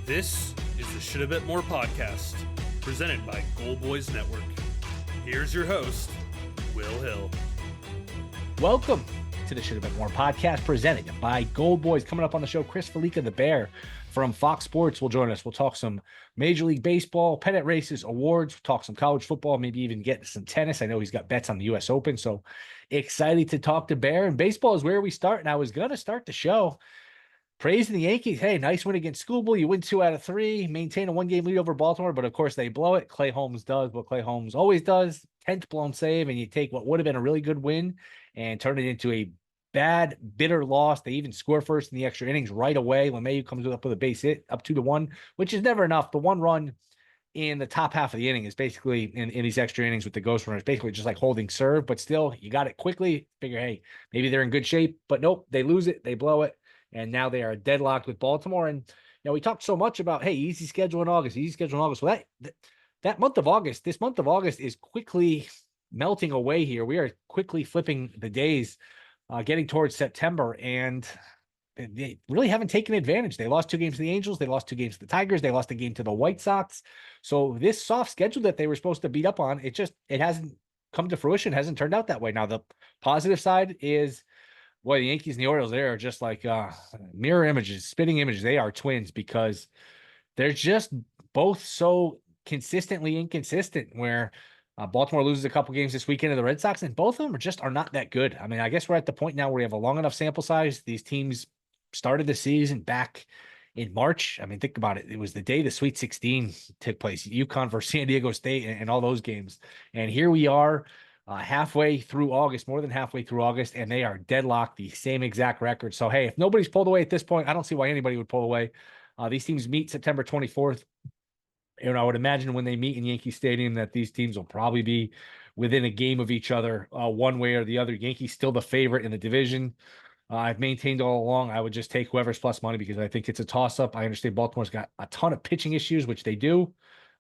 This is the Shoulda Bet More podcast, presented by Goal Boys Network. Here's your host, Will Hill. Welcome to the Shoulda Bet More podcast, presented by Gold Boys. Coming up on the show, Chris Fallica, the Bear from Fox Sports, will join us. We'll talk some Major League Baseball, pennant races, awards. We'll talk some college football, maybe even get some tennis. I know he's got bets on the U.S. Open, so excited to talk to Bear. And baseball is where we start, and I was going to start the show praising the Yankees. Hey, nice win against Schoolboy. You win 2 out of 3, maintain a 1-game lead over Baltimore, but of course they blow it. Clay Holmes does what Clay Holmes always does, 10th blown save, and you take what would have been a really good win and turn it into a bad, bitter loss. They even score first in the extra innings right away. LeMahieu comes up with a base hit, up 2-1, which is never enough. The one run in the top half of the inning is basically, in these extra innings with the ghost runners, basically just like holding serve, but still, you got it quickly. Figure, hey, maybe they're in good shape, but nope, they lose it, they blow it. And now they are deadlocked with Baltimore. And, we talked so much about, hey, easy schedule in August. Well, that month of August, this month of August is quickly melting away here. We are quickly flipping the days, getting towards September. And they really haven't taken advantage. They lost 2 games to the Angels. They lost 2 games to the Tigers. They lost a game to the White Sox. So this soft schedule that they were supposed to beat up on, it hasn't come to fruition, hasn't turned out that way. Now, the positive side is, boy, the Yankees and the Orioles, they are just like mirror images, spitting images. They are twins because they're just both so consistently inconsistent, where Baltimore loses a couple games this weekend to the Red Sox, and both of them are not that good. I mean, I guess we're at the point now where we have a long enough sample size. These teams started the season back in March. I mean, think about it. It was the day the Sweet 16 took place, UConn versus San Diego State and all those games. And here we are, halfway through August, more than halfway through August, and they are deadlocked, the same exact record. So, hey, if nobody's pulled away at this point, I don't see why anybody would pull away. These teams meet September 24th. And I would imagine when they meet in Yankee Stadium that these teams will probably be within a game of each other, one way or the other. Yankees still the favorite in the division. I've maintained all along, I would just take whoever's plus money because I think it's a toss-up. I understand Baltimore's got a ton of pitching issues, which they do.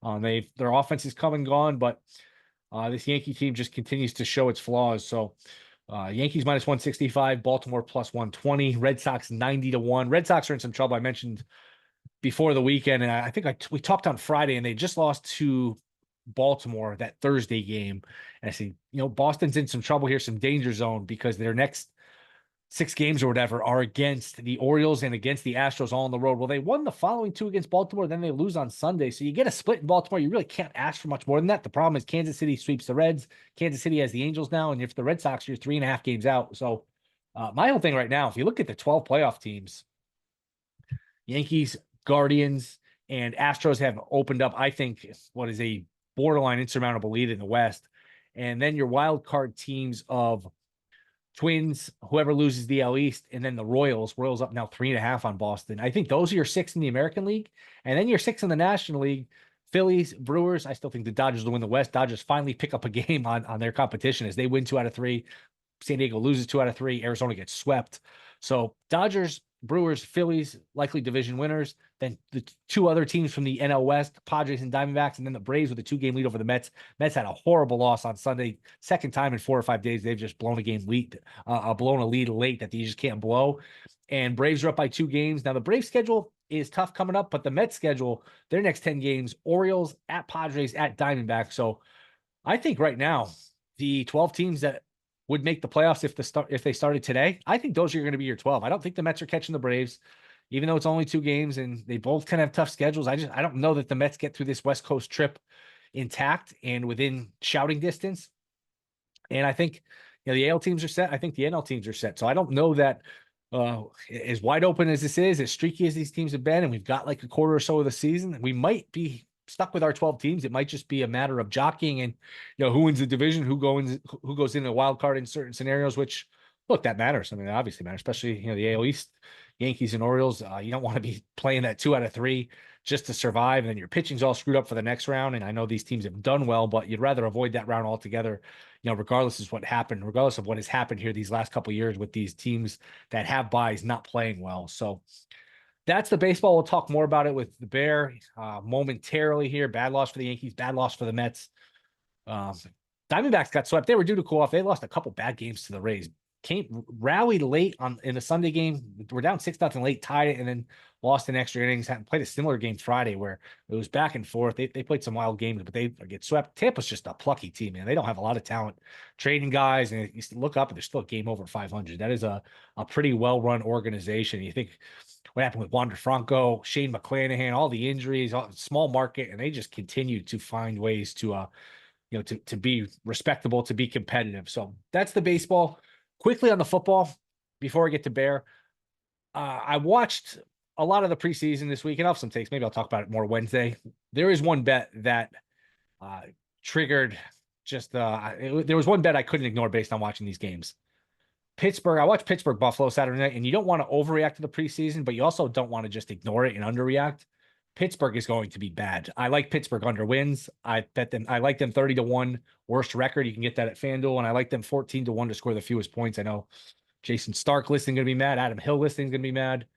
Their offense is come and gone, but this Yankee team just continues to show its flaws. So Yankees minus 165, Baltimore plus 120, Red Sox 90-1. Red Sox are in some trouble. I mentioned before the weekend, and I think we talked on Friday, and they just lost to Baltimore that Thursday game. And I see, Boston's in some trouble here, some danger zone, because their next 6 games or whatever are against the Orioles and against the Astros all on the road. Well, they won the following 2 against Baltimore, then they lose on Sunday. So you get a split in Baltimore. You really can't ask for much more than that. The problem is Kansas City sweeps the Reds. Kansas City has the Angels now. And if the Red Sox, you're 3.5 games out. So my whole thing right now, if you look at the 12 playoff teams, Yankees, Guardians, and Astros have opened up, I think, what is a borderline insurmountable lead in the West. And then your wild card teams of Twins, whoever loses the AL East, and then the Royals up now 3.5 on Boston. I think those are your 6 in the American League. And then your 6 in the National League, Phillies, Brewers. I still think the Dodgers will win the West. Dodgers finally pick up a game on their competition as they win 2 out of 3. San Diego loses 2 out of 3. Arizona gets swept. So Dodgers, Brewers, Phillies, likely division winners. Then the 2 other teams from the NL West, Padres and Diamondbacks, and then the Braves with a 2-game lead over the Mets. Mets had a horrible loss on Sunday. Second time in 4 or 5 days they've just blown a lead late that you just can't blow. And Braves are up by 2 games. Now the Braves schedule is tough coming up, but the Mets schedule, their next 10 games, Orioles, at Padres, at Diamondbacks. So I think right now the 12 teams that would make the playoffs if they started today, I think those are going to be your 12. I don't think the Mets are catching the Braves, even though it's only 2 games and they both kind of have tough schedules. I don't know that the Mets get through this West Coast trip intact and within shouting distance. And I think the AL teams are set. I think the NL teams are set. So I don't know that as wide open as this is, as streaky as these teams have been, and we've got like a quarter or so of the season, we might be stuck with our 12 teams. It might just be a matter of jockeying and, who wins the division, who goes in a wild card in certain scenarios, which, look, that matters. I mean, it obviously matters, especially, the AL East, Yankees and Orioles. You don't want to be playing that 2 out of 3 just to survive. And then your pitching's all screwed up for the next round. And I know these teams have done well, but you'd rather avoid that round altogether, regardless of what has happened here these last couple of years with these teams that have buys not playing well. So that's the baseball. We'll talk more about it with the Bear momentarily here. Bad loss for the Yankees, bad loss for the Mets. Diamondbacks got swept. They were due to cool off. They lost a couple bad games to the Rays. rallied late in the Sunday game. We're down 6-0 late, tied it, and then lost in extra innings. Hadn't played a similar game Friday where it was back and forth. They played some wild games, but they get swept. Tampa's just a plucky team, man. They don't have a lot of talent trading guys, and you look up and they're still a game over 500. That is a pretty well run organization. You think what happened with Wander Franco, Shane McClanahan, all the injuries, small market, and they just continue to find ways to to be respectable, to be competitive. So that's the baseball. Quickly on the football, before I get to Bear, I watched a lot of the preseason this week, and I'll have some takes. Maybe I'll talk about it more Wednesday. There is one bet that triggered there was one bet I couldn't ignore based on watching these games. Pittsburgh, I watched Pittsburgh Buffalo Saturday night, and you don't want to overreact to the preseason, but you also don't want to just ignore it and underreact. Pittsburgh is going to be bad. I like Pittsburgh under wins. I bet them. I like them 30-1 worst record. You can get that at FanDuel, and I like them 14-1 to score the fewest points. I know Jason Stark listening going to be mad. Adam Hill listening going to be mad.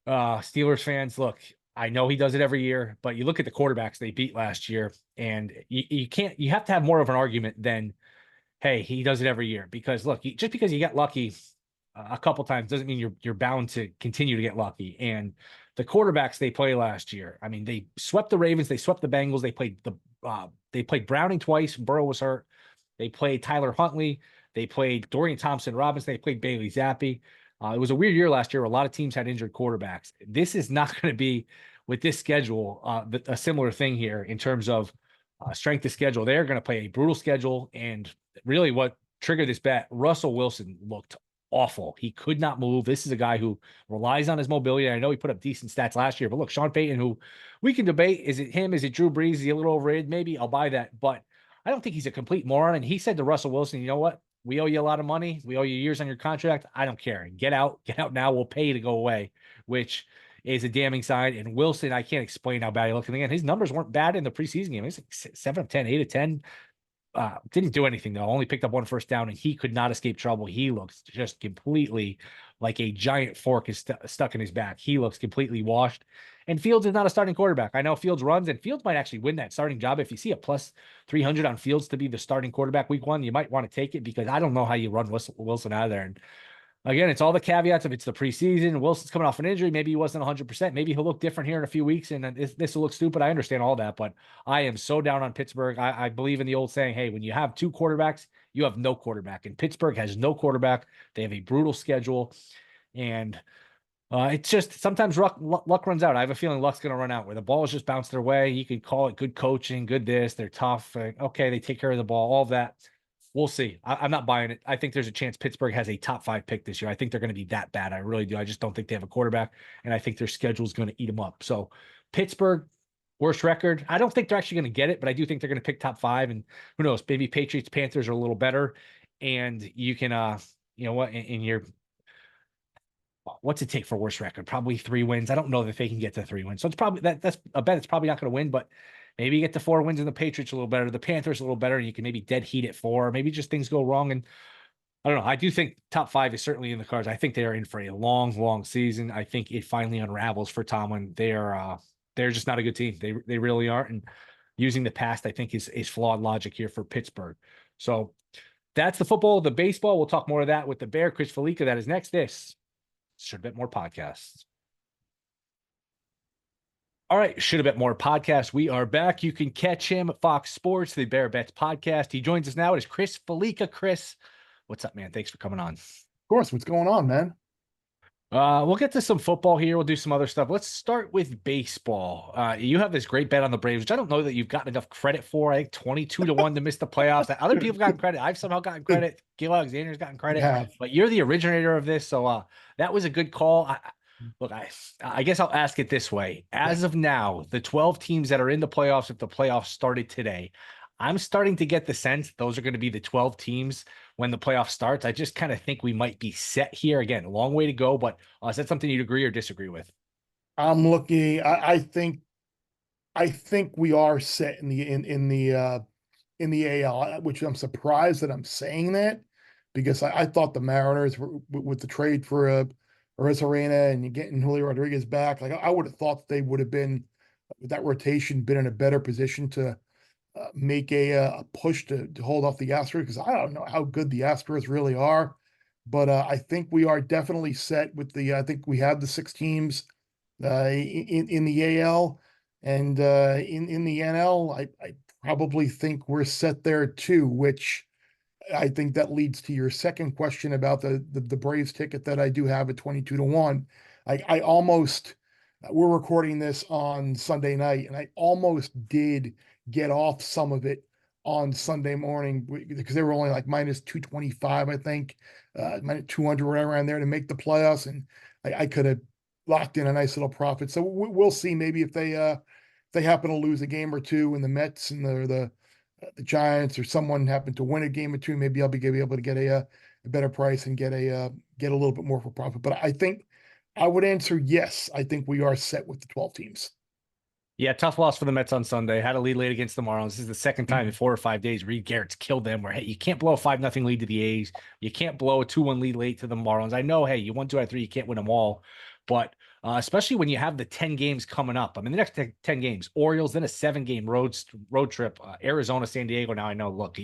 Steelers fans, look, I know he does it every year, but you look at the quarterbacks they beat last year, and you can't. You have to have more of an argument than, hey, he does it every year. Because look, just because you got lucky a couple times doesn't mean you're bound to continue to get lucky. And the quarterbacks they play last year, I mean, they swept the Ravens, they swept the Bengals, they played Browning twice. Burrow was hurt. They played Tyler Huntley. They played Dorian Thompson-Robinson. They played Bailey Zappi. It was a weird year last year where a lot of teams had injured quarterbacks. This is not going to be, with this schedule, a similar thing here in terms of strength of schedule. They're going to play a brutal schedule. And really what triggered this bet, Russell Wilson looked awful. He could not move. This is a guy who relies on his mobility. I know he put up decent stats last year, but look, Sean Payton, who we can debate, is it him? Is it Drew Brees? Is he a little overrated? Maybe I'll buy that, but I don't think he's a complete moron. And he said to Russell Wilson, you know what? We owe you a lot of money. We owe you years on your contract. I don't care. Get out now. We'll pay you to go away, which is a damning sign. And Wilson, I can't explain how bad he looked. And again, his numbers weren't bad in the preseason game. He's like 7 of 10, 8 of 10. Didn't do anything though. Only picked up one first down, and he could not escape trouble. He looks just completely like a giant fork is stuck in his back. He looks completely washed. And Fields is not a starting quarterback. I know Fields runs, and Fields might actually win that starting job. If you see a plus 300 on Fields to be the starting quarterback week 1, you might want to take it, because I don't know how you run Wilson out of there. And again, it's all the caveats of it's the preseason. Wilson's coming off an injury. Maybe he wasn't 100%. Maybe he'll look different here in a few weeks, and this will look stupid. I understand all that, but I am so down on Pittsburgh. I believe in the old saying, hey, when you have two quarterbacks, you have no quarterback. And Pittsburgh has no quarterback. They have a brutal schedule. And it's just sometimes luck runs out. I have a feeling luck's going to run out, where the ball is just bounced their way. You can call it good coaching, good this. They're tough. Okay, they take care of the ball, all of that. We'll see. I'm not buying it. I think there's a chance Pittsburgh has a top 5 pick this year. I think they're going to be that bad. I really do. I just don't think they have a quarterback, and I think their schedule is going to eat them up. So Pittsburgh, worst record. I don't think they're actually going to get it, but I do think they're going to pick top 5. And who knows? Maybe Patriots, Panthers are a little better, and you can, you know what? In your, what's it take for worst record? Probably 3 wins. I don't know that they can get to 3 wins. So it's probably that's a bet. It's probably not going to win, but maybe you get to 4 wins and the Patriots a little better, the Panthers a little better, and you can maybe dead heat at 4. Maybe just things go wrong. And I don't know. I do think top 5 is certainly in the cards. I think they are in for a long, long season. I think it finally unravels for Tomlin. They're just not a good team. They really aren't. And using the past, I think is flawed logic here for Pittsburgh. So that's the football. The baseball, we'll talk more of that with the Bear, Chris Fallica. That is next. This Shoulda Bet More podcasts. All right, Shoulda Bet More podcast. We are back. You can catch him at Fox Sports, the Bear Bets podcast. He joins us now. It is Chris Fallica. Chris, what's up, man? Thanks for coming on. Of course. What's going on, man? We'll get to some football here. We'll do some other stuff. Let's start with baseball. You have this great bet on the Braves, which I don't know that you've gotten enough credit for. I think 22-1 to miss the playoffs. Other people have gotten credit. I've somehow gotten credit. Gil Alexander's gotten credit. But you're the originator of this, so that was a good call. Look, I guess I'll ask it this way. As of now, the 12 teams that are in the playoffs, if the playoffs started today, I'm starting to get the sense those are going to be the 12 teams when the playoff starts. I just kind of think we might be set here. Again, a long way to go, but is that something you'd agree or disagree with? I'm looking. I think we are set in the AL, which I'm surprised that I'm saying that, because I thought the Mariners were, with the trade for Arena and you're getting Julio Rodriguez back. Like I would have thought they would have been, with that rotation, been in a better position to make a push to hold off the Astros, because I don't know how good the Astros really are. but I think we are definitely set with I think we have the 6 teams in the AL, and in the NL, I probably think we're set there too, which I think that leads to your second question about the Braves ticket that I do have at 22-1. I almost, we're recording this on Sunday night, and I almost did get off some of it on Sunday morning because they were only like minus 225, I think, minus 200 right around there to make the playoffs, and I could have locked in a nice little profit. So we'll see maybe if they happen to lose a game or two, and the Mets and the Giants or someone happen to win a game or two, maybe I'll be able to get a better price and get a little bit more for profit. But I think I would answer yes. I think we are set with the 12 teams. Yeah, tough loss for the Mets on Sunday. Had a lead late against the Marlins. This is the second time in 4 or 5 days Reed Garrett's killed them. Where, hey, you can't blow a 5-0 lead to the A's. You can't blow a 2-1 lead late to the Marlins. I know, hey, you won 2 out of 3. You can't win them all. But especially when you have the 10 games coming up. I mean, the next 10 games, Orioles, then a 7-game road trip, Arizona, San Diego. Now I know, look,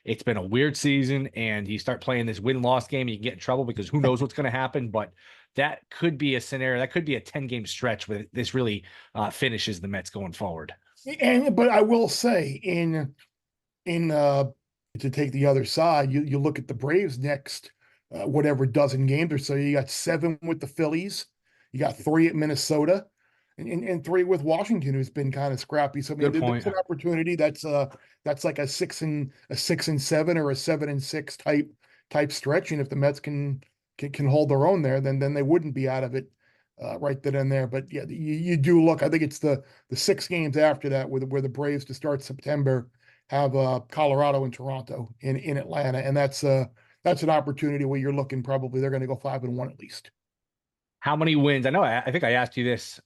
it's been a weird season, and you start playing this win-loss game, you can get in trouble because who knows what's going to happen. But that could be a scenario. That could be a 10-game stretch where this really finishes the Mets going forward. But I will say in to take the other side, you look at the Braves next whatever dozen games or so. You got 7 with the Phillies, you got 3 at Minnesota, and 3 with Washington, who's been kind of scrappy. So I mean, there's an opportunity that's like a 6-7 or a 7-6 type stretch. And if the Mets can hold their own there, then they wouldn't be out of it right then and there. But yeah, you do look. I think it's the 6 games after that where the Braves to start September have Colorado and Toronto in Atlanta, and that's an opportunity where you're looking probably they're going to go 5-1 at least. How many wins? I think I asked you this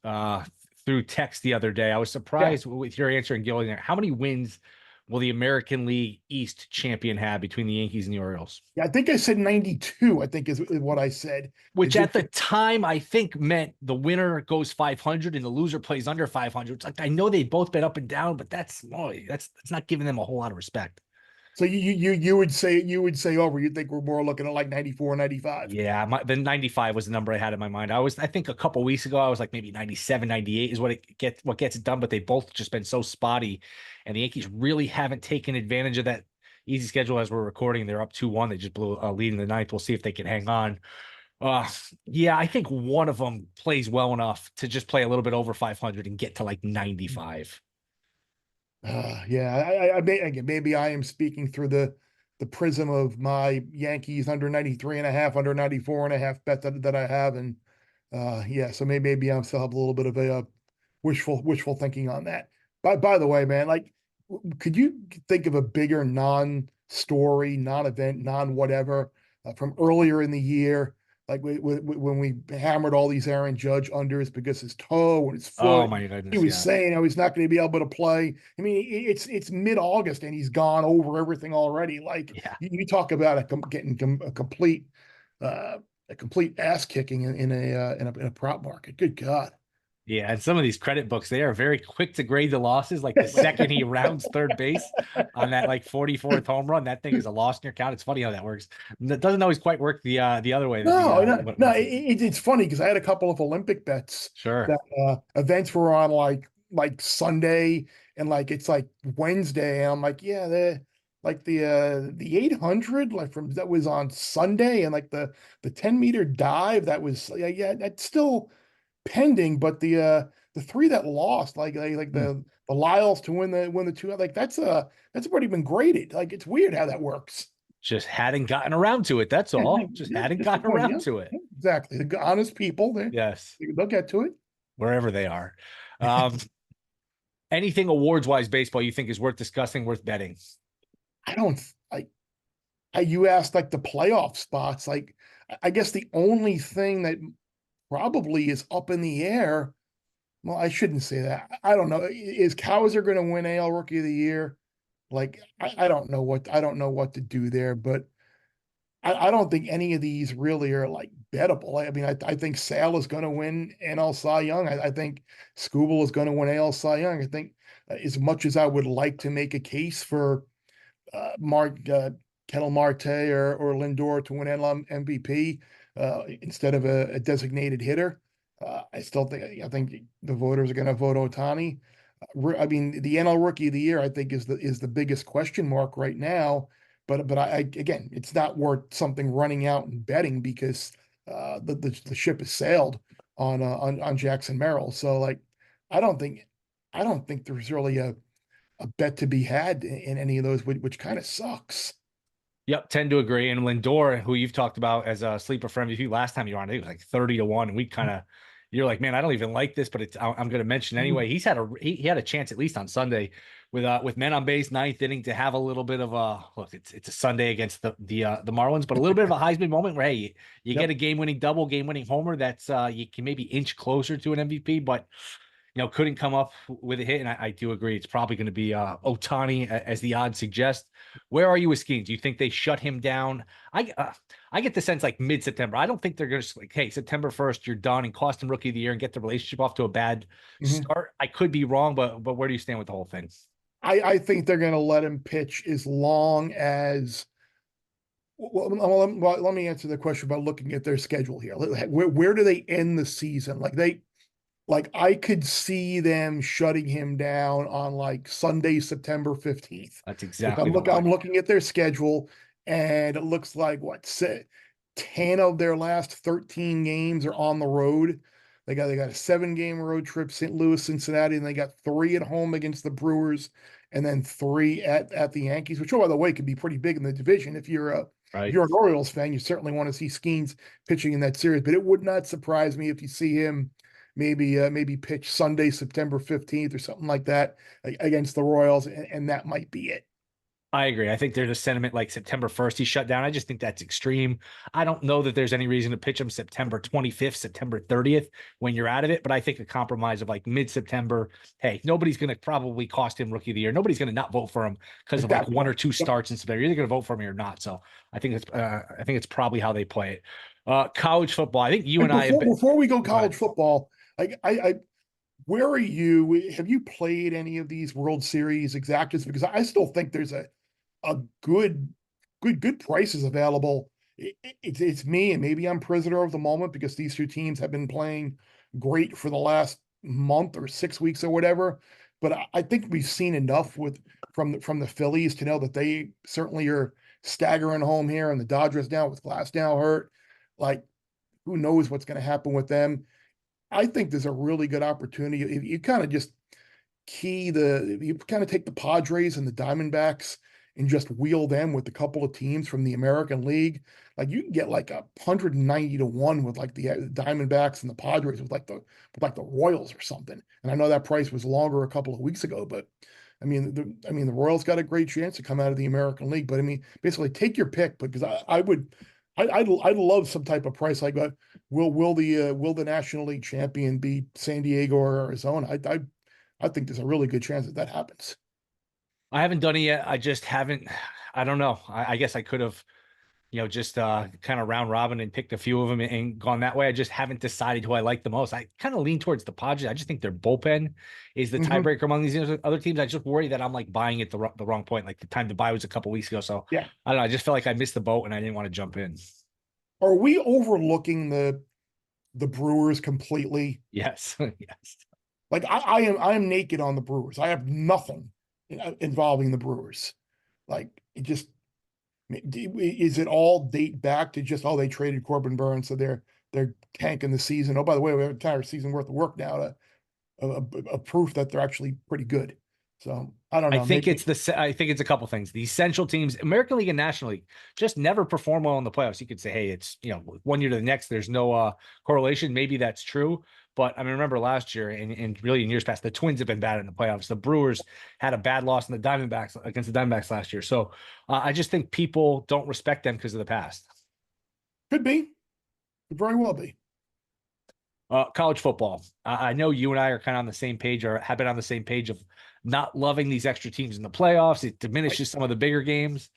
through text the other day. I was surprised with your answer and Gillian there. How many wins will the American League East champion have between the Yankees and the Orioles? Yeah, I think I said 92, I think is what I said. Which at the time I think meant the winner goes 500 and the loser plays under 500. It's like, I know they've both been up and down, but that's not giving them a whole lot of respect. So you would say over. You think we're more looking at like 94, 95? Yeah, the 95 was the number I had in my mind. I think a couple weeks ago I was like maybe 97, 98 is what gets it done, but they both just been so spotty, and the Yankees really haven't taken advantage of that easy schedule as we're recording. They're up 2-1. They just blew a lead in the ninth. We'll see if they can hang on. Yeah, I think one of them plays well enough to just play a little bit over 500 and get to like 95. Yeah, maybe I am speaking through the prism of my Yankees under 93.5, under 94.5 bet that I have, and yeah, so maybe I'm still have a little bit of a wishful thinking on that. By the way, man, like, could you think of a bigger non-story, non-event, non-whatever from earlier in the year? Like when we hammered all these Aaron Judge unders because his toe and his foot. Oh my goodness! He was saying how he's not going to be able to play. I mean, it's mid-August and he's gone over everything already. Like you talk about getting a complete ass kicking in a prop market. Good God. Yeah, and some of these credit books, they are very quick to grade the losses. Like the second he rounds third base on that like 44th home run, that thing is a loss in your account. It's funny how that works. It doesn't always quite work the other way. No. It's funny because I had a couple of Olympic bets. Sure. That events were on like Sunday and like it's like Wednesday, and I'm like, yeah, the 800 like that was on Sunday, and like the 10-meter dive that was that's still pending, but the 3 that lost, like the Lyles to win the 2, like that's already been graded. Like, it's weird how that works. Just hadn't gotten around to it. That's all. Just hadn't gotten around to it. Exactly. The honest people, they'll get to it wherever they are. Anything awards wise baseball you think is worth discussing, worth betting? You asked like the playoff spots. Like, I guess the only thing that probably is up in the air. Well, I shouldn't say that. I don't know. Is Cowser going to win AL Rookie of the Year? Like, I don't know what to do there, but I don't think any of these really are like bettable. I mean, I think Sale is going to win NL Cy Young. I think Skubal is going to win AL Cy Young. I think as much as I would like to make a case for Mark Kettle Marte or Lindor to win NL MVP instead of a designated hitter. I think the voters are going to vote Ohtani. I mean, the NL Rookie of the Year, I think, is the biggest question mark right now. But I again, it's not worth something running out and betting because the ship has sailed on Jackson Merrill. So like, I don't think I don't think there's really a bet to be had in any of those, which kind of sucks. Yep, tend to agree. And Lindor, who you've talked about as a sleeper for MVP last time you were on, it was like 30-1. And we kind of, you're like, man, I don't even like this, but I'm going to mention anyway. He had a chance at least on Sunday with men on base, ninth inning, to have a little bit of a look. It's a Sunday against the Marlins, but a little bit of a Heisman moment where hey, you get a game winning double, game winning homer. That's you can maybe inch closer to an MVP, but couldn't come up with a hit. And I do agree. It's probably going to be Ohtani, as the odds suggest. Where are you with Skeens? Do you think they shut him down? I get the sense like mid-September. I don't think they're going to like, hey, September 1st, you're done and cost him Rookie of the Year and get the relationship off to a bad start. I could be wrong, but where do you stand with the whole thing? I think they're going to let him pitch as long as. Well, let me answer the question by looking at their schedule here. Where do they end the season? Like I could see them shutting him down on like Sunday, September 15th. That's exactly. I'm looking at their schedule, and it looks like 10 of their last 13 games are on the road. They got a 7-game road trip, St. Louis, Cincinnati, and they got 3 at home against the Brewers, and then 3 at the Yankees, which, by the way, could be pretty big in the division. If you're an Orioles fan, you certainly want to see Skeens pitching in that series. But it would not surprise me if you see him maybe pitch Sunday, September 15th or something like that against the Royals, and that might be it. I agree. I think there's a sentiment like September 1st he shut down. I just think that's extreme. I don't know that there's any reason to pitch him September 25th, September 30th when you're out of it. But I think a compromise of like mid-September, hey, nobody's going to probably cost him Rookie of the Year. Nobody's going to not vote for him because of like 1 or 2 starts in September. You're either going to vote for him or not. So I think it's probably how they play it. College football. I think you and I before we go college football, I where are you? Have you played any of these World Series exactas? Because I still think there's a good prices available. It's me, and maybe I'm prisoner of the moment because these 2 teams have been playing great for the last month or 6 weeks or whatever. But I think we've seen enough from the Phillies to know that they certainly are staggering home here, and the Dodgers now with Glass now hurt. Like, who knows what's going to happen with them? I think there's a really good opportunity. If you kind of just you kind of take the Padres and the Diamondbacks and just wheel them with a couple of teams from the American League, like you can get like 190-1 with like the Diamondbacks and the Padres with like the Royals or something. And I know that price was longer a couple of weeks ago, but I mean the Royals got a great chance to come out of the American League. But I mean, basically take your pick, because I'd love some type of price like that. Will the National League champion be San Diego or Arizona? I think there's a really good chance that happens. I haven't done it yet. I just haven't. I don't know. I guess I could have, just kind of round robin and picked a few of them and gone that way. I just haven't decided who I like the most. I kind of lean towards the Padres. I just think their bullpen is the tiebreaker among these other teams. I just worry that I'm like buying it the wrong point. Like the time to buy was a couple weeks ago. So yeah, I don't know. I just felt like I missed the boat and I didn't want to jump in. Are we overlooking the Brewers completely? Yes. Yes. Like I am naked on the Brewers. I have nothing involving the Brewers. Like, it just, is it all date back to just, they traded Corbin Burns, so they're tanking the season? Oh, by the way, we have an entire season worth of work now a proof that they're actually pretty good. So I don't know. I think it's a couple things. The essential teams, American League and National League, just never perform well in the playoffs. You could say, hey, it's 1 year to the next. There's no correlation. Maybe that's true. But I mean, remember last year and really in years past, the Twins have been bad in the playoffs. The Brewers had a bad loss in the Diamondbacks against the Diamondbacks last year. So I just think people don't respect them because of the past. Could be. Could very well be. College football. I know you and I are kind of on the same page, or have been on the same page of not loving these extra teams in the playoffs. It diminishes some of the bigger games.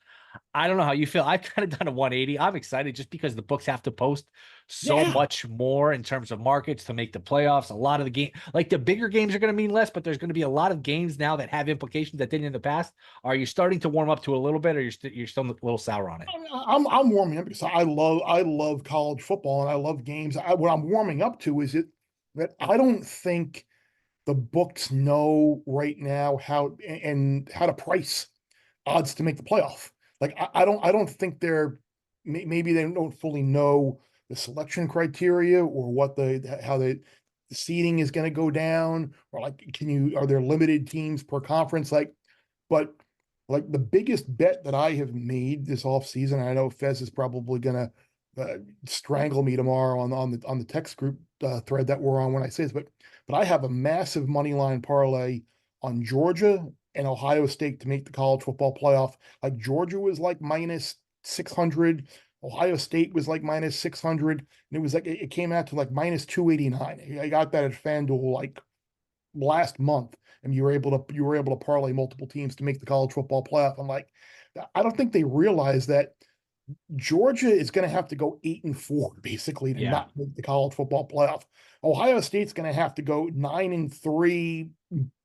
I don't know how you feel. I've kind of done a 180. I'm excited just because the books have to post so Yeah. much more in terms of markets to make the playoffs. A lot of the game, like the bigger games are going to mean less, but there's going to be a lot of games now that have implications that didn't in the past. Are you starting to warm up to a little bit, or you're still a little sour on it? I'm warming up because I love college football and I love games. What I'm warming up to is that I don't think the books know right now how to price odds to make the playoff. Like I don't think maybe they don't fully know the selection criteria or what how the seeding is going to go down, or like are there limited teams per conference, but like the biggest bet that I have made this offseason, I know Fez is probably going to strangle me tomorrow on the text group thread that we're on when I say this, but I have a massive money line parlay on Georgia and Ohio State to make the college football playoff. Like Georgia was like minus 600, Ohio State was like minus 600, and it was like it came out to like minus 289. I got that at FanDuel like last month, and you were able to parlay multiple teams to make the college football playoff. I'm like, I don't think they realize that Georgia is going to have to go 8-4 basically to Yeah. not make the college football playoff. Ohio State's going to have to go 9-3,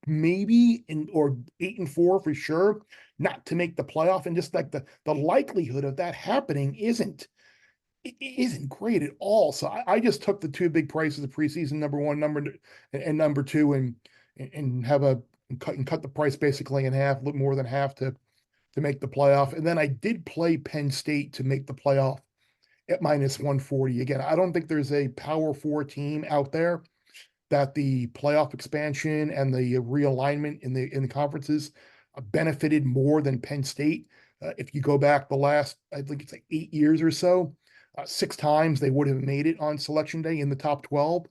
maybe, or 8-4 for sure, not to make the playoff. And just like the likelihood of that happening isn't great at all. So I just took the two big prices of preseason, number one, and number two, and cut the price basically in half, a little more than half to make the playoff. And then I did play Penn State to make the playoff at minus 140. Again, I don't think there's a Power Four team out there that the playoff expansion and the realignment in the conferences benefited more than Penn State. If you go back the last, I think it's like 8 years or so, 6 times they would have made it on selection day in the top 12.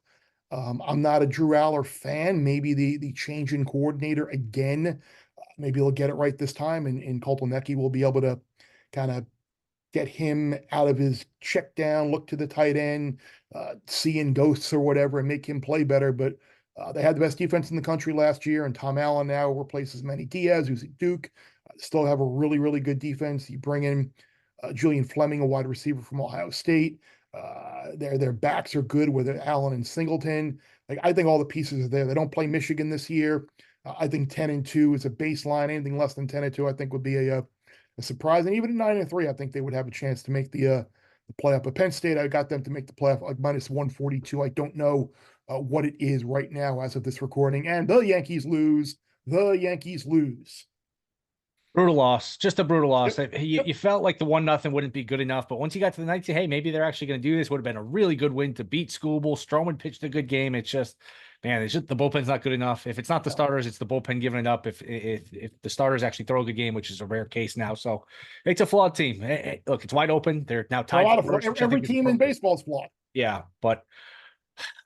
I'm not a Drew Aller fan. Maybe the change in coordinator again, maybe he'll get it right this time, and Koltonecki will be able to kind of get him out of his check down, look to the tight end, seeing ghosts or whatever, and make him play better. But they had the best defense in the country last year, and Tom Allen now replaces Manny Diaz, who's at Duke. Still have a really, really good defense. You bring in Julian Fleming, a wide receiver from Ohio State. Their backs are good with Allen and Singleton. Like I think all the pieces are there. They don't play Michigan this year. I think 10-2 is a baseline. Anything less than 10-2, I think, would be a surprise. And even at 9-3, I think they would have a chance to make the playoff. But Penn State, I got them to make the playoff like minus 142. I don't know what it is right now as of this recording. And the Yankees lose. The Yankees lose. Brutal loss, just a brutal loss. Yep. You felt like the 1-0 wouldn't be good enough, but once you got to the night, hey, maybe they're actually going to do this. Would have been a really good win to beat Scoobel. Stroman pitched a good game. It's just, man, it's just the bullpen's not good enough. If it's not the starters, it's the bullpen giving it up. If the starters actually throw a good game, which is a rare case now, so it's a flawed team. Look, it's wide open. They're now tied. Every team in baseball is flawed. Yeah, but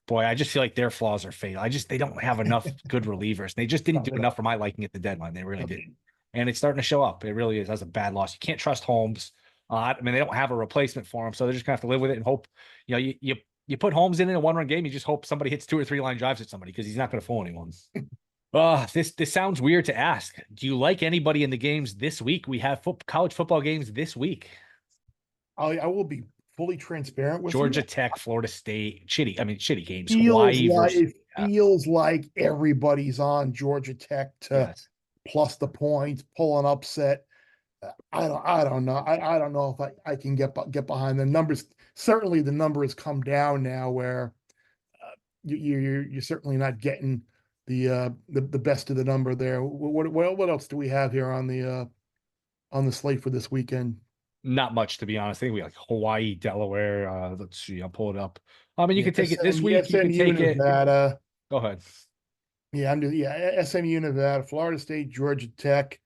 boy, I just feel like their flaws are fatal. They don't have enough good relievers. They just didn't do enough for my liking at the deadline. They really didn't. And it's starting to show up. It really is. That's a bad loss. You can't trust Holmes. I mean, they don't have a replacement for him, so they're just gonna have to live with it and hope. You put Holmes in a one-run game. You just hope somebody hits 2 or 3 line drives at somebody because he's not going to fool anyone. This sounds weird to ask. Do you like anybody in the games this week? We have college football games this week. I will be fully transparent with Georgia you. Tech, Florida State, shitty games. It feels like everybody's on Georgia Tech to plus the points, pull an upset. I don't know. I don't know if I can get behind the numbers. Certainly, the number has come down now, where you're certainly not getting the best of the number there. What else do we have here on the slate for this weekend? Not much, to be honest. I think we like Hawaii, Delaware. Let's see. I'll pull it up. I mean, you can take it this week. You can take it. Nevada. Go ahead. Yeah, SMU, Nevada, Florida State, Georgia Tech,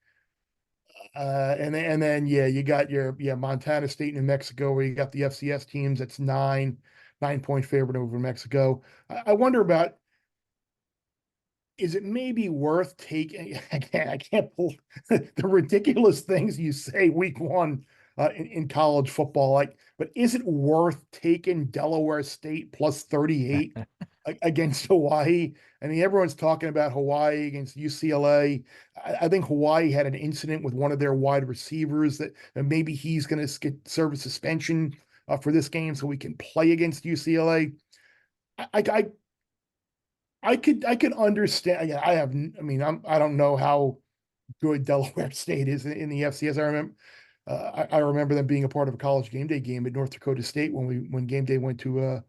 and then you got your Montana State, New Mexico, where you got the FCS teams. That's 9-point favorite over Mexico. I wonder about, is it maybe worth taking? I can't pull the ridiculous things you say week one in college football. But is it worth taking Delaware State plus 38 against Hawaii. I mean, everyone's talking about Hawaii against UCLA. I think Hawaii had an incident with one of their wide receivers that maybe he's going to serve a suspension for this game so we can play against UCLA. I could understand. Again, I don't know how good Delaware State is in the FCS. I remember them being a part of a college game day game at North Dakota State when game day went to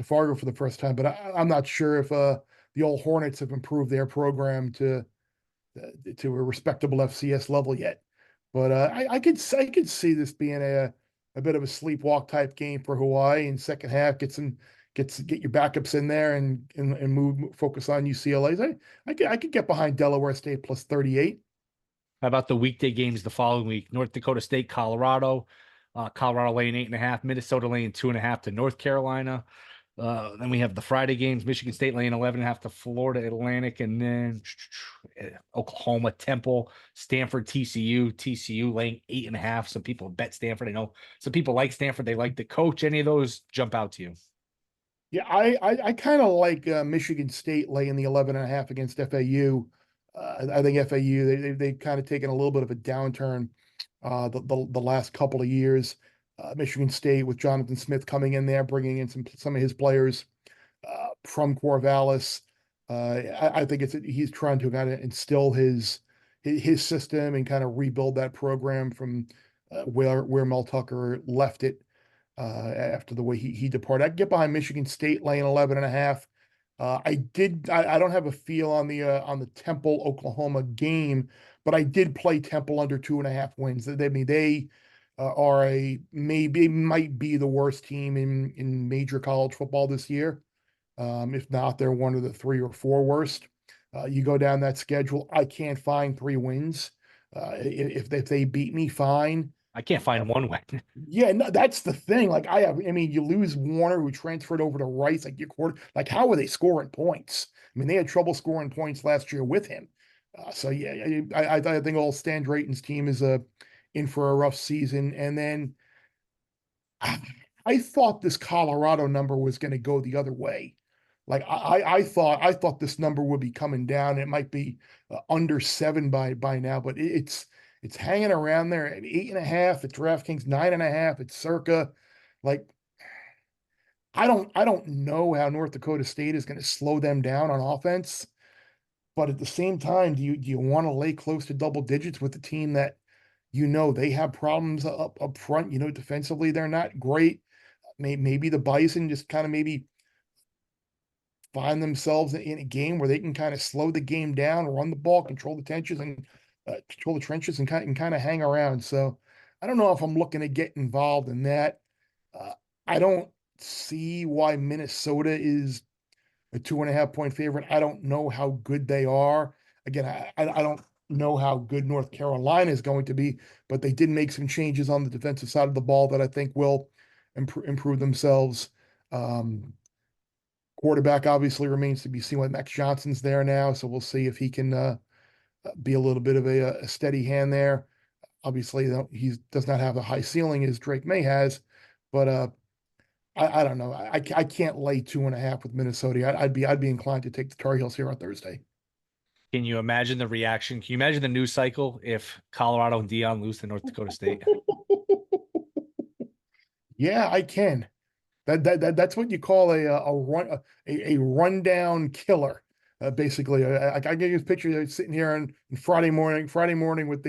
Fargo for the first time. But I'm not sure if the old Hornets have improved their program to a respectable FCS level yet. But I could see this being a bit of a sleepwalk type game for Hawaii in second half. Get your backups in there and focus on UCLA. I could get behind Delaware State plus 38. How about the weekday games the following week? North Dakota State, Colorado. Colorado laying 8.5, Minnesota laying 2.5 to North Carolina. Then we have the Friday games, Michigan State laying 11.5 to Florida Atlantic, and then Oklahoma, Temple, Stanford, TCU laying 8.5. Some people bet Stanford. I know some people like Stanford. They like the coach. Any of those jump out to you? Yeah, I kind of like Michigan State laying the 11.5 against FAU. I think FAU they've kind of taken a little bit of a downturn the last couple of years. Michigan State with Jonathan Smith coming in there, bringing in some of his players from Corvallis. I think he's trying to kind of instill his system and kind of rebuild that program from where Mel Tucker left it after the way he departed. I get behind Michigan State laying 11.5. I don't have a feel on the Temple Oklahoma game, but I did play Temple under 2.5 wins. They are might be the worst team in major college football this year. If not, they're one of the 3 or 4 worst. You go down that schedule, I can't find 3 wins. If they beat me, fine. I can't find one win. Yeah, no, that's the thing. Like you lose Warner, who transferred over to Rice, like your quarter. Like, how are they scoring points? I mean, they had trouble scoring points last year with him. So yeah, I think old Stan Drayton's team is in for a rough season. And then I thought this Colorado number was going to go the other way. Like I thought this number would be coming down. It might be under 7 by now, but it's hanging around there at 8.5 at DraftKings, 9.5 at Circa. Like, I don't know how North Dakota State is going to slow them down on offense, but at the same time, do you want to lay close to double digits with the team that they have problems up front? Defensively they're not great. Maybe the Bison just kind of maybe find themselves in a game where they can kind of slow the game down, run the ball, control the trenches, and kind of hang around. So I don't know if I'm looking to get involved in that. I don't see why Minnesota is a 2.5 point favorite. I don't know how good they are. Again, I don't know how good North Carolina is going to be, but they did make some changes on the defensive side of the ball that I think will improve themselves. Quarterback obviously remains to be seen. With Max Johnson's there now, so we'll see if he can be a little bit of a steady hand there. Obviously, he does not have a high ceiling as Drake May has, but I don't know. I can't lay 2.5 with Minnesota. I'd be inclined to take the Tar Heels here on Thursday. Can you imagine the reaction? Can you imagine the news cycle if Colorado and Deion lose to North Dakota State? Yeah, I can. That's what you call a rundown killer. Basically, I get this picture sitting here on Friday morning with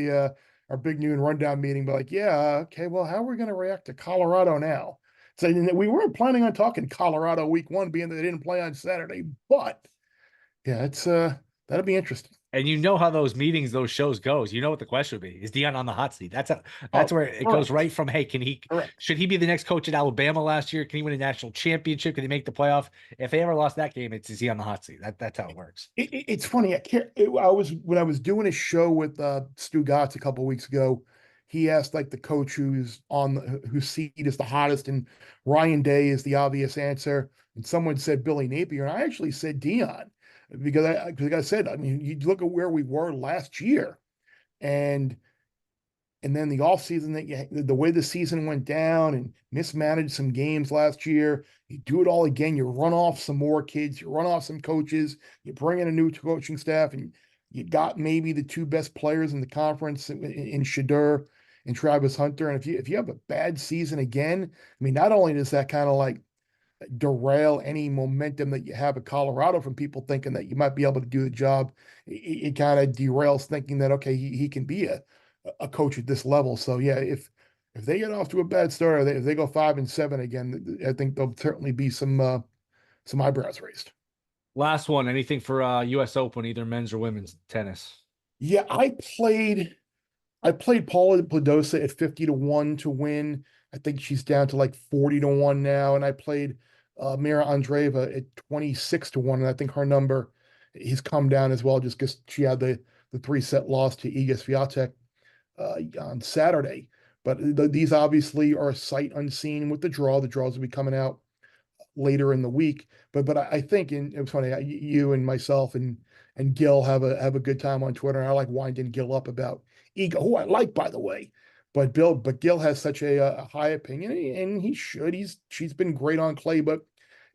our big noon rundown meeting. But okay, well, how are we going to react to Colorado now? So we weren't planning on talking Colorado week 1, being that they didn't play on Saturday. But yeah, that'll be interesting. And how those meetings, those shows goes. You know what the question would be: is Deion on the hot seat? That's where it goes right from. Hey, should he be the next coach at Alabama last year? Can he win a national championship? Can he make the playoff? If they ever lost that game, is he on the hot seat? That's how it works. It's funny. When I was doing a show with Stu Gatz a couple of weeks ago, he asked like the coach whose seat is the hottest, and Ryan Day is the obvious answer. And someone said Billy Napier, and I actually said Deion. Because I said, you look at where we were last year, and and then the offseason the way the season went down and mismanaged some games last year, you do it all again. You run off some more kids, you run off some coaches, you bring in a new coaching staff, and you got maybe the two best players in the conference in Shedeur and Travis Hunter. And if you have a bad season again, I mean, not only does that kind of like derail any momentum that you have at Colorado from people thinking that you might be able to do the job, it kind of derails thinking that, okay, he can be a coach at this level. So yeah, if they get off to a bad start, or if they go 5-7 again, I think there'll certainly be some eyebrows raised. Last one, anything for US Open, either men's or women's tennis? Yeah, I played Paula Pladosa at 50-1 to win. I think she's down to like 40-1 now. And I played Mira Andreeva at 26-1. And I think her number has come down as well, just because she had the 3-set loss to Iga Swiatek on Saturday. But these obviously are sight unseen with the draw. The draws will be coming out later in the week. But I think, and it was funny, you and myself and Gil have a good time on Twitter. And I like winding Gil up about Iga, who I like, by the way. But Gil has such a high opinion, and he should. She's been great on clay. But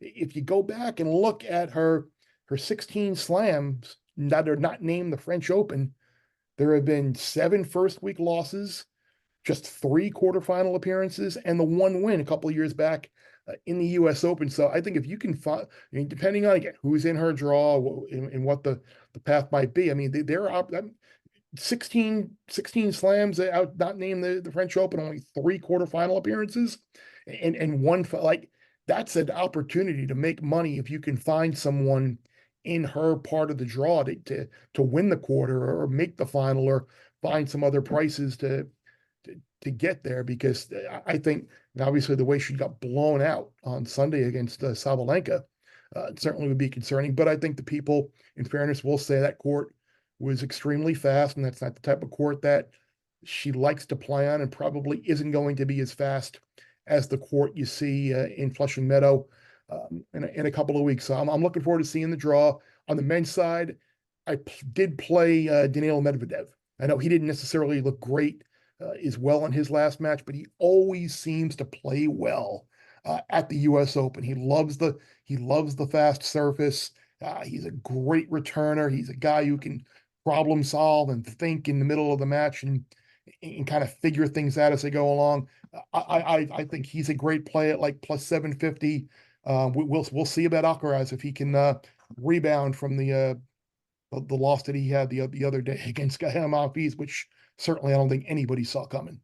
if you go back and look at her 16 slams that are not named the French Open, there have been 7 first-week losses, just 3 quarterfinal appearances, and the 1 win a couple of years back in the U.S. Open. So I think if you can find, I mean, depending on, again, who's in her draw and what the path might be, I mean, they're up 16 slams out, not named the French Open, only 3 quarterfinal appearances, and one, like, that's an opportunity to make money if you can find someone in her part of the draw to win the quarter or make the final, or find some other prices to get there. Because I think, and obviously the way she got blown out on Sunday against Sabalenka certainly would be concerning. But I think the people, in fairness, will say that court was extremely fast, and that's not the type of court that she likes to play on, and probably isn't going to be as fast as the court you see in Flushing Meadow in a couple of weeks. So I'm looking forward to seeing the draw. On the men's side, I did play Daniil Medvedev. I know he didn't necessarily look great as well in his last match, but he always seems to play well at the U.S. Open. He loves the fast surface. He's a great returner. He's a guy who can problem solve and think in the middle of the match and kind of figure things out as they go along. I think he's a great play at like plus 750. We'll see about Alcaraz if he can rebound from the loss that he had the other day against Gael Monfils, which certainly I don't think anybody saw coming.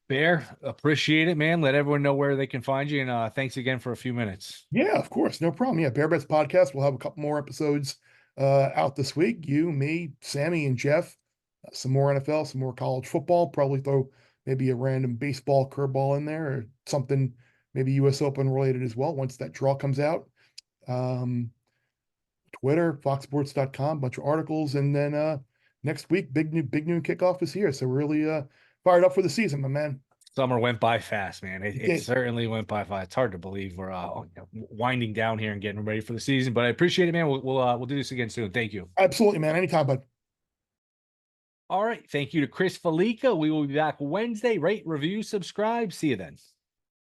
Bear, appreciate it, man. Let everyone know where they can find you, and thanks again for a few minutes. Yeah, of course, no problem. Yeah, Bear Bets Podcast. We'll have a couple more episodes out this week. You, me, Sammy, and Jeff. Some more NFL, some more college football. Probably throw maybe a random baseball curveball in there, or something maybe U.S. Open related as well once that draw comes out. Twitter, foxsports.com, bunch of articles, and then next week, big new kickoff is here. So we're really fired up for the season, my man. Summer went by fast, man. It certainly went by fast. It's hard to believe we're winding down here and getting ready for the season, but I appreciate it, man. We'll do this again soon. Thank you. Absolutely, man. Anytime, bud. All right. Thank you to Chris Fallica. We will be back Wednesday. Rate, review, subscribe. See you then.